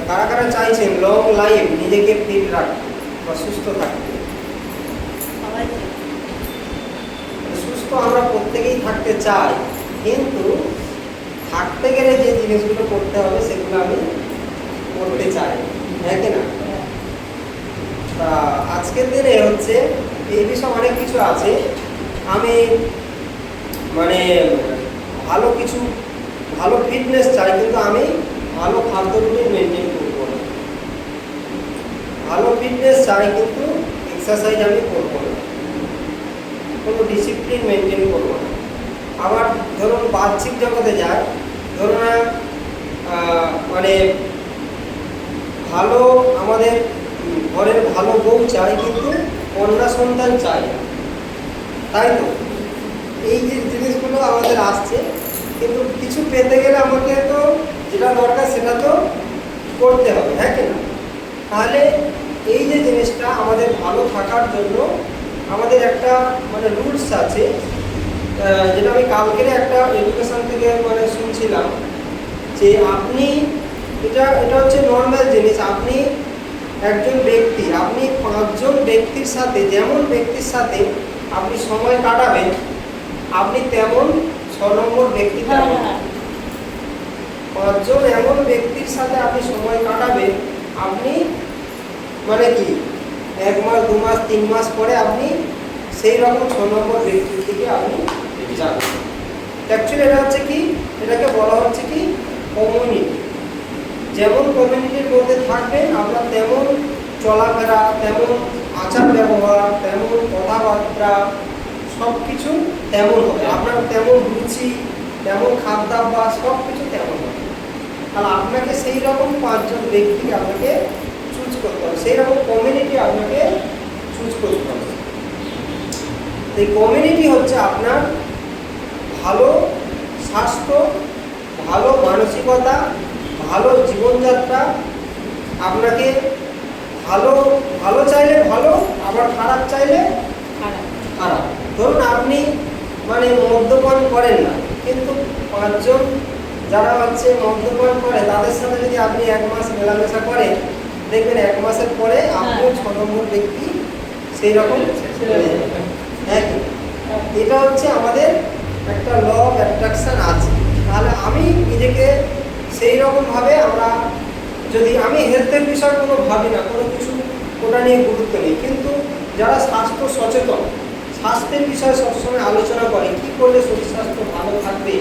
কারা কারা চাইছেন লং লাইফ নিজেকে ফিট রাখতে বা সুস্থ থাকতে? সুস্থ আমরা প্রত্যেকেই থাকতে চাই, কিন্তু থাকতে গেলে যে জিনিসগুলো করতে হবে সেগুলো আমি করতে চাই, হ্যাঁ কি না? তা আজকের দিনে হচ্ছে এই বিষয়ে অনেক কিছু আছে। আমি মানে ভালো ফিটনেস চাই, কিন্তু আমি ভালো খাদ্য রুটিন মেনটেন করবো না। ভালো ফিটনেস চাই, কিন্তু এক্সারসাইজ আমি করবো না, কোনো ডিসিপ্লিন মেনটেন করবো না। আবার ধরুন বাহ্যিক জগতে যায়, ধরুন মানে ভালো আমাদের ঘরের ভালো বউ চাই, কিন্তু কন্যা সন্তান চাই না, তাই তো? এই যে জিনিসগুলো আমাদের আসছে, কিন্তু কিছু পেতে গেলে আমাকে তো যেটা দরকার সেটা তো করতে হবে, হ্যাঁ কি না? তাহলে এই যে জিনিসটা আমাদের ভালো থাকার জন্য আমাদের একটা মানে রুলস আছে, যেটা আমি কালকের একটা এডুকেশন থেকে মানে শুনছিলাম, যে আপনি এটা হচ্ছে নর্মাল জিনিস। আপনি একজন ব্যক্তি, আপনি 5 জন ব্যক্তির সাথে, যেমন ব্যক্তির সাথে আপনি সময় কাটাবেন, আপনি তেমন 6 নম্বর ব্যক্তি। 5 জন এমন ব্যক্তির সাথে আপনি সময় কাটাবেন, আপনি মানে কি 1 মাস 2 মাস 3 মাস পরে আপনি সেই রকম 6 নম্বর ব্যক্তির দিকে আপনি যাবেন। অ্যাকচুয়ালি এটা হচ্ছে কি, এটাকে বলা হচ্ছে কি কমিউনিটি। যেমন কমিউনিটির মধ্যে থাকবেন আপনার, তেমন চলাফেরা, তেমন আচার ব্যবহার, তেমন কথাবার্তা, সব কিছু তেমন হবে। আপনার তেমন রুচি, তেমন খাদ্যাভ্যাস, সব কিছু তেমন হবে। তাহলে আপনাকে সেই রকম 5 জন ব্যক্তিকে আপনাকে চুজ করতে হবে, সেই রকম কমিউনিটি আপনাকে চুজ করতে হবে। এই কমিউনিটি হচ্ছে আপনার ভালো স্বাস্থ্য, ভালো মানসিকতা, ভালো জীবনযাত্রা। আপনাকে ভালো চাইলে ভালো, আবার খারাপ চাইলে খারাপ। ধরুন আপনি মানে মদ্যপান করেন না, কিন্তু 5 জন যারা হচ্ছে মদ্যপান করে তাদের সাথে যদি আপনি 1 মাস মেলামেশা করেন, দেখবেন 1 মাসের পরে আপনিও 6 নম্বর ব্যক্তি সেই রকম। হ্যাঁ, এটা হচ্ছে আমাদের একটা ল অফ অ্যাট্রাকশন আছে। তাহলে আমি নিজেকে সেই রকমভাবে যদি আমি হেলথের বিষয়ে কোনো ভাবি না, কোনো কিছু ওটা নিয়ে গুরুত্ব নেই, কিন্তু যারা স্বাস্থ্য সচেতন, স্বাস্থ্যের বিষয়ে সবসময় আলোচনা করে কী করলে শরীর স্বাস্থ্য ভালো থাকবে,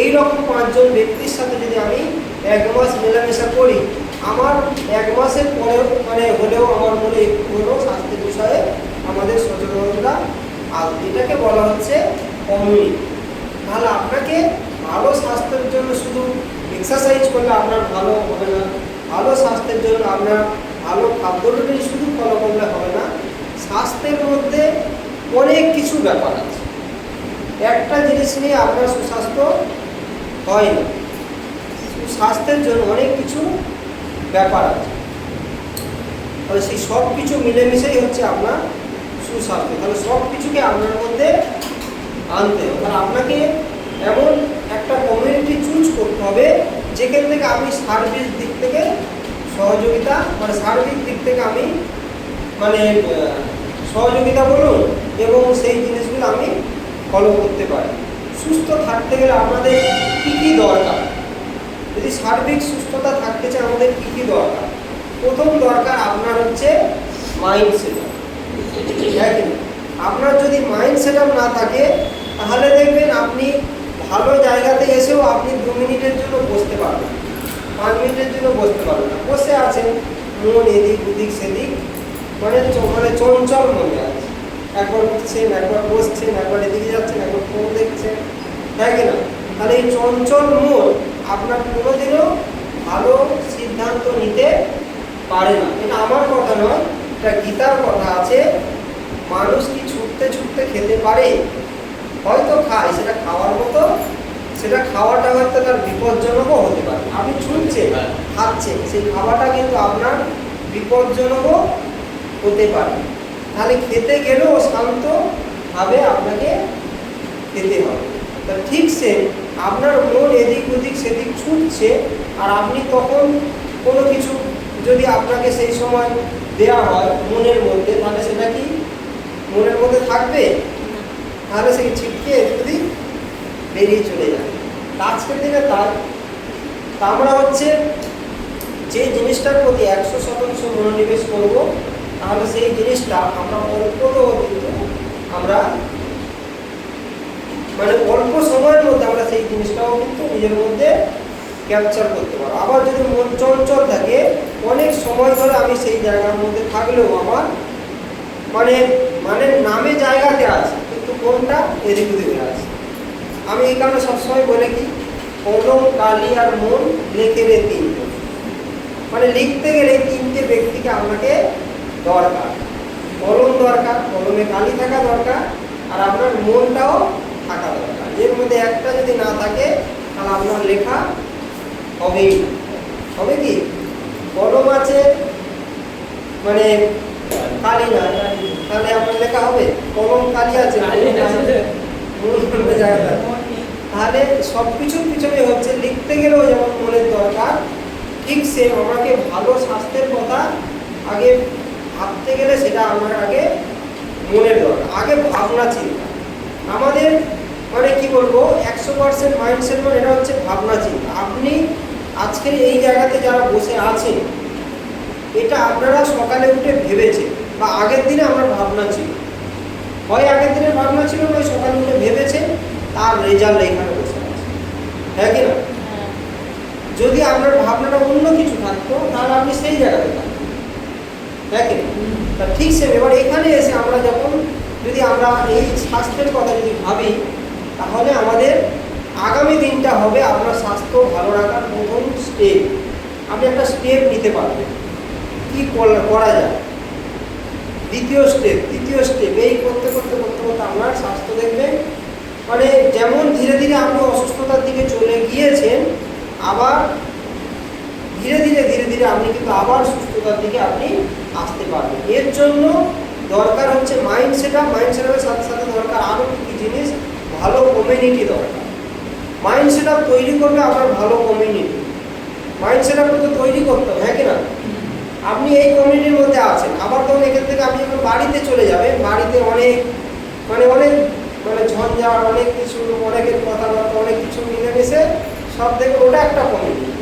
এই রকম 5 জন ব্যক্তির সাথে যদি আমি 1 মাস মেলামেশা করি, আমার 1 মাসের পরে মানে হলেও আমার মনে একটু হলেও স্বাস্থ্যের বিষয়ে আমাদের সচেতনতা আসবে। এটাকে বলা হচ্ছে কমিউনিটি। তাহলে আপনাকে ভালো স্বাস্থ্যের জন্য শুধু এক্সারসাইজ করলে আপনার ভালো হবে না, ভালো স্বাস্থ্যের জন্য আপনার ভালো খাদ্য রুটিন শুধু ফলো করলে হবে না। স্বাস্থ্যের মধ্যে অনেক কিছু ব্যাপার আছে, একটা জিনিস নিয়ে আপনার সুস্বাস্থ্য হয় না। সুস্বাস্থ্যের জন্য অনেক কিছু ব্যাপার আছে, তাহলে সেই সব কিছু মিলেমিশেই হচ্ছে আপনার সুস্বাস্থ্য। তাহলে সব কিছুকে আপনার মধ্যে আনতে হবে। তাহলে আপনাকে এমন একটা কমিউনিটি চুজ করতে হবে যেখান থেকে আপনি সার্ভিস দিক থেকে সহযোগিতা, মানে সার্বিক দিক থেকে আমি মানে সহযোগিতা বলুন, এবং সেই জিনিসগুলো আমি ফলো করতে পারি। সুস্থ থাকতে গেলে আমাদের কী কী দরকার, যদি সার্বিক সুস্থতা থাকতে চাই আমাদের কী কী দরকার? প্রথম দরকার আপনার হচ্ছে মাইন্ড সেটআপ। আপনার যদি মাইন্ড সেটআপ না থাকে, তাহলে দেখবেন আপনি ভালো জায়গাতে এসেও আপনি 2 মিনিটের জন্য বসতে পারবেন, 5 মিনিটের জন্য বসতে পারবেন না। বসে আছেন, মন এদিক ওদিক সেদিক, মানে চঞ্চল মনে আছে, একবার উঠছেন, একবার বসছেন, একবার এদিকে যাচ্ছেন, একবার ফোন দেখছেন, তাই কি না? তাহলে এই চঞ্চল মন আপনার কোনোদিনও ভালো সিদ্ধান্ত নিতে পারে না। এটা আমার কথা নয়, এটা গীতার কথা আছে। মানুষ কি ছুটতে ছুটতে খেতে পারে? হয়তো খায়, সেটা খাওয়ার মতো, সেটা খাওয়াটা হয়তো তার বিপজ্জনকও হতে পারে। আপনি ছুটছেন, খাচ্ছেন, সেই খাওয়াটা কিন্তু আপনার বিপজ্জনকও হতে পারে। তাহলে খেতে গেলেও শান্তভাবে আপনাকে খেতে হবে। তা ঠিক সে আপনার মন এদিক ওদিক সেদিক ছুটছে, আর আপনি তখন কোনো কিছু যদি আপনাকে সেই সময় দেয়া হয় মনের মধ্যে, তাহলে সেটা কি মনের মধ্যে থাকবে? তাহলে সে ছিটকে যদি বেরিয়ে চলে যায়। আজকের দিনে তার আমরা হচ্ছে যে জিনিসটার প্রতি 100% মনোনিবেশ করব, তাহলে সেই জিনিসটা আমরা অল্পতেও কিন্তু আমরা মানে অল্প সময়ের মধ্যে আমরা সেই জিনিসটাও কিন্তু নিজের মধ্যে ক্যাপচার করতে পারবো। আবার যদি মন চঞ্চল থাকে, অনেক সময় ধরে আমি সেই জায়গার মধ্যে থাকলেও আমার মানে মানে নামে জায়গাতে আছে, কিন্তু কোনটা এদিক ওদিক হয়ে আছে। আমি এই কারণে সবসময় বলে কি, কলম, কালি আর মন লেখে রে তিনটে, মানে লিখতে গেলে তিনটে ব্যক্তিকে আপনাকে দরকার। কলম দরকার, কলমে কালি থাকা দরকার, আর আপনার মনটাও থাকা দরকার। এর মধ্যে একটা যদি না থাকে তাহলে আপনার লেখা হবেই না। হবে কি, কলম আছে মানে কালি না, তাহলে আপনার লেখা হবে? কলম কালি আছে, তাহলে সবকিছুর পিছনে হচ্ছে লিখতে গেলেও যেমন মনের দরকার, ঠিক সে আমাকে ভালো স্বাস্থ্যের কথা আগে ভাবতে গেলে সেটা আমার আগে মনের দরকার, আগে ভাবনা চিন্তা। আমাদের মানে কি বলবো 100% মাইন্ডসেট মানে এটা হচ্ছে ভাবনা চিন্তা। আপনি আজকের এই জায়গাতে যারা বসে আছেন, এটা আপনারা সকালে উঠে ভেবেছেন, বা আগের দিনে আমার ভাবনা ছিল, হয় আগের দিনের ভাবনা ছিল, নয় সকালে উঠে ভেবেছেন, তার রেজাল্ট এখানে বসে আছে, হ্যাঁ কি না? যদি আপনার ভাবনাটা অন্য কিছু থাকতো তাহলে আপনি সেই জায়গাতে থাকতেন, হ্যাঁ কি না? তা ঠিক সে এবার এখানে এসে আমরা যখন যদি আমরা এই স্বাস্থ্যের কথা যদি ভাবি, তাহলে আমাদের আগামী দিনটা হবে আপনার স্বাস্থ্য ভালো রাখার প্রথম স্টেপ। আপনি একটা স্টেপ নিতে পারবেন, কি করা যায়, দ্বিতীয় স্টেপ, তৃতীয় স্টেপ, এই করতে করতে করতে করতে আপনার স্বাস্থ্য দেখবেন মানে যেমন ধীরে ধীরে আপনি অসুস্থতার দিকে চলে গিয়েছেন, আবার ধীরে ধীরে ধীরে ধীরে আপনি কিন্তু আবার সুস্থতার দিকে আপনি আসতে পারবেন। এর জন্য দরকার হচ্ছে mind set up. Mind set আপের সাথে সাথে দরকার আরও কি জিনিস, ভালো কমিউনিটি দরকার। মাইন্ড সেট আপ তৈরি করবে আপনার ভালো কমিউনিটি। মাইন্ড সেট আপটা তো তৈরি করতে হবে, হ্যাঁ কিনা? আপনি এই কমিউনিটির মধ্যে আছেন, আবার তখন এখান থেকে আপনি যখন বাড়িতে চলে যাবেন, বাড়িতে অনেক মানে ঝঞ্ঝাট, অনেক কিছু, অনেকের কথাবার্তা, অনেক কিছু মিলেমিশে সব থেকে ওটা একটা কমিউনিটি,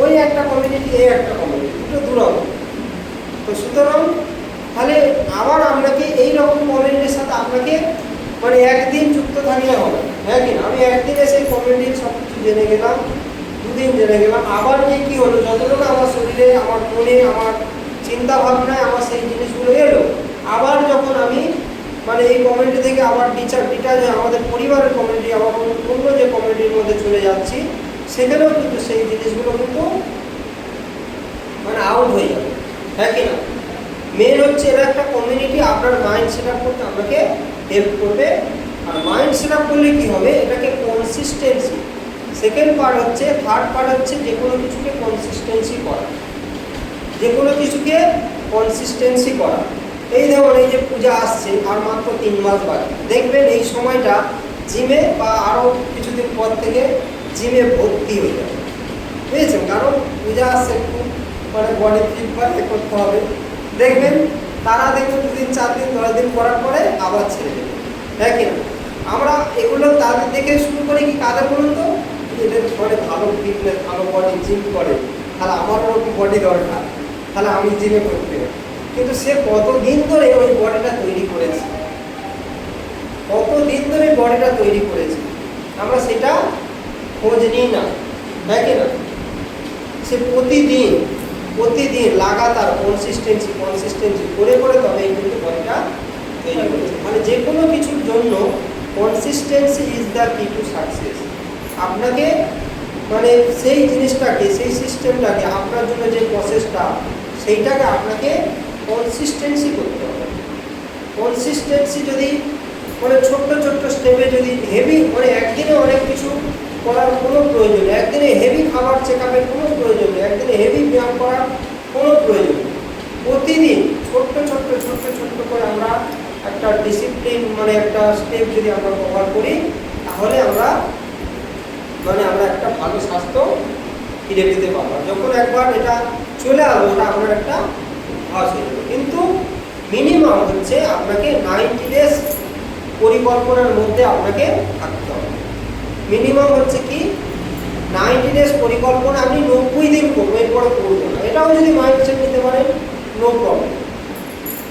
ওই একটা কমিউনিটি, এই একটা কমিউনিটি, দুটো দুরকম। তো সুতরাং তাহলে আবার আপনাকে এইরকম কমিউনিটির সাথে আপনাকে মানে একদিন যুক্ত থাকলে হবে, হ্যাঁ কি না? আমি একদিনে সেই কমিউনিটির সব কিছু জেনে গেলাম, দুদিন জেনে গেলাম, আবার যে কি হলো, যতটুকু আমার শরীরে, আমার মনে, আমার চিন্তা ভাবনায় আমার সেই জিনিসগুলো এলো, আবার যখন আমি মানে এই কমিউনিটি থেকে আবার ডিটাচ আমাদের পরিবারের কমিউনিটি, আবার অন্য যে কমিউনিটির মধ্যে চলে যাচ্ছি, সেখানেও কিন্তু সেই জিনিসগুলো কিন্তু মানে আউট হয়ে যাবে, হ্যাঁ কি না? মেন হচ্ছে এটা একটা কমিউনিটি আপনার মাইন্ড সেট আপ করতে আপনাকে হেল্প করবে। আর মাইন্ড সেট আপ করলে কী হবে, এটাকে কনসিস্টেন্সি, সেকেন্ড পার্ট হচ্ছে, থার্ড পার্ট হচ্ছে যে কোনো কিছুকে কনসিস্টেন্সি করা, যে কোনো কিছুকে কনসিস্টেন্সি করা। এই ধরুন এই যে পূজা আসছে, আর মাত্র 3 মাস বাকি, দেখবেন এই সময়টা জিমে বা আরও কিছুদিন পর থেকে জিমে ভর্তি হয়ে যাবে, বুঝেছেন? কারণ পূজা আসছে, একটু মানে বডি ফিট করতে হবে। দেখবেন তারা দেখবেন 2 দিন 4 দিন 10 দিন করার পরে আবার ছেড়ে দেবে, হ্যাঁ কি না? আমরা এগুলো তাদের দেখে শুরু করি কি, কাদের বলুন তো, এদের ঘরে ভালো ফিটনেস, ভালো বডি, জিম করে, তাহলে আমার ওরকম বডি দরকার, তাহলে আমি জিমে করতে হবে। কিন্তু সে কতদিন ধরে ওই বডিটা তৈরি করেছে, কতদিন ধরে বডিটা তৈরি করেছে, আমরা সেটা খোঁজ নিই না, হ্যাঁ কি না? সে প্রতিদিন লাগাতার কনসিস্টেন্সি করে করে তবে এই কিন্তু বডিটা তৈরি করেছে। মানে যে কোনো কিছুর জন্য কনসিস্টেন্সি ইজ দ্য কি টু সাকসেস। আপনাকে মানে সেই জিনিসটাকে, সেই সিস্টেমটাকে, আপনার জন্য যে প্রসেসটা, সেইটাকে আপনাকে কনসিস্টেন্সি করতে হবে। কনসিস্টেন্সি যদি মানে ছোট্ট ছোট্ট স্টেপে যদি হেভি মানে একদিনে অনেক কিছু করার কোনো প্রয়োজন নেই, একদিনে হেভি খাবার চেক আপের কোনো প্রয়োজন নেই, একদিনে হেভি ব্যায়াম করার কোনো প্রয়োজন নেই। প্রতিদিন ছোট্ট ছোট্ট করে আমরা একটা ডিসিপ্লিন মানে একটা স্টেপ যদি আমরা কভার করি, তাহলে আমরা একটা ভালো স্বাস্থ্য ফিরে পেতে পারবো। যখন একবার এটা চলে আসবে, ওটা আপনার একটা অভ্যাস হয়ে যাবে। কিন্তু মিনিমাম হচ্ছে আপনাকে 90 ডেজ পরিকল্পনার মধ্যে আপনাকে থাকতে হবে। মিনিমাম হচ্ছে কি 90 ডেজ পরিকল্পনা, আপনি 90 দিন করবো, এরপরে করবো না, এটাও যদি মাইন্ডসেট নিতে পারেন নো প্রবলেম,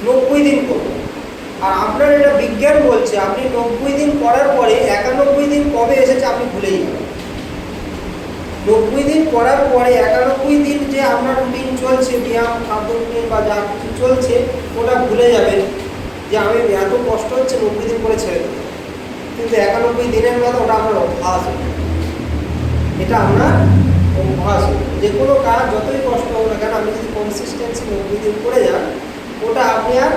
90 দিন করবো। আর আপনার এটা বিজ্ঞান বলছে আপনি 90 দিন করার পরে 91 দিন কবে এসেছে আপনি ভুলেই যাবেন। 90 দিন করার পরে 91 দিন যে আপনার রুটিন চলছে, ব্যায়াম, খাদ্য রুটিন বা যা কিছু চলছে, ওটা ভুলে যাবেন যে আমি এত কষ্ট হচ্ছে 90 দিন করে ছেড়ে দেবো। কিন্তু 91 দিনের মধ্যে ওটা আপনার অভ্যাস হবে, এটা আপনার অভ্যাস হবে। যে কোনো কাজ যতই কষ্ট হোক না কেন, আপনি যদি কনসিস্টেন্সি 90 দিন করে যান, ওটা আপনি আর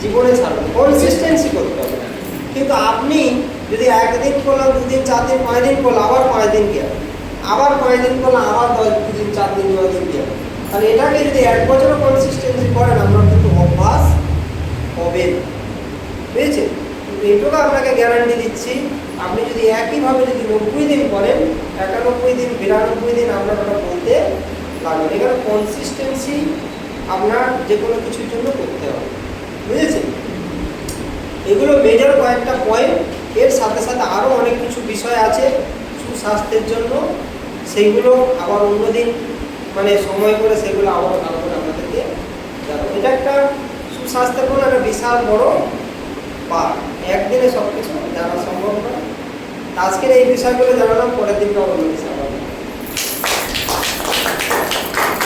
জীবনে ছাড়বেন। কনসিস্টেন্সি করতে হবে। কিন্তু আপনি যদি একদিন করলাম, 2 দিন, 4 দিন, 5 দিন করলাম, আবার 5 দিন গিয়ে আবার 5 দিন করলাম, আবার 2 দিন, 4 দিন, 9 দিন গিয়ে, তাহলে এটাকে যদি 1 বছরও কনসিস্টেন্সি করেন, আপনার কিন্তু অভ্যাস হবে, বুঝেছেন? এইটুকু আপনাকে গ্যারান্টি দিচ্ছি, আপনি যদি একইভাবে যদি 90 দিন করেন, 91 দিন, 92 দিন আপনার ওটা বলতে লাগবে। এখানে কনসিস্টেন্সি আপনার যে কোনো কিছুর জন্য করতে হবে, বুঝেছেন? এগুলো মেজর কয়েকটা পয়েন্ট। এর সাথে সাথে আরও অনেক কিছু বিষয় আছে সুস্বাস্থ্যের জন্য, সেইগুলো আবার অন্যদিন মানে সময় করে সেগুলো আবার আলোচনা আপনাদেরকে জানাবো। এটা একটা সুস্বাস্থ্যের কোনো একটা বিশাল বড় পার্ট, একদিনে সব কিছু জানা সম্ভব নয়। আজকের এই বিষয়গুলো জানালাম, পরের দিনটা অন্য বিষয়।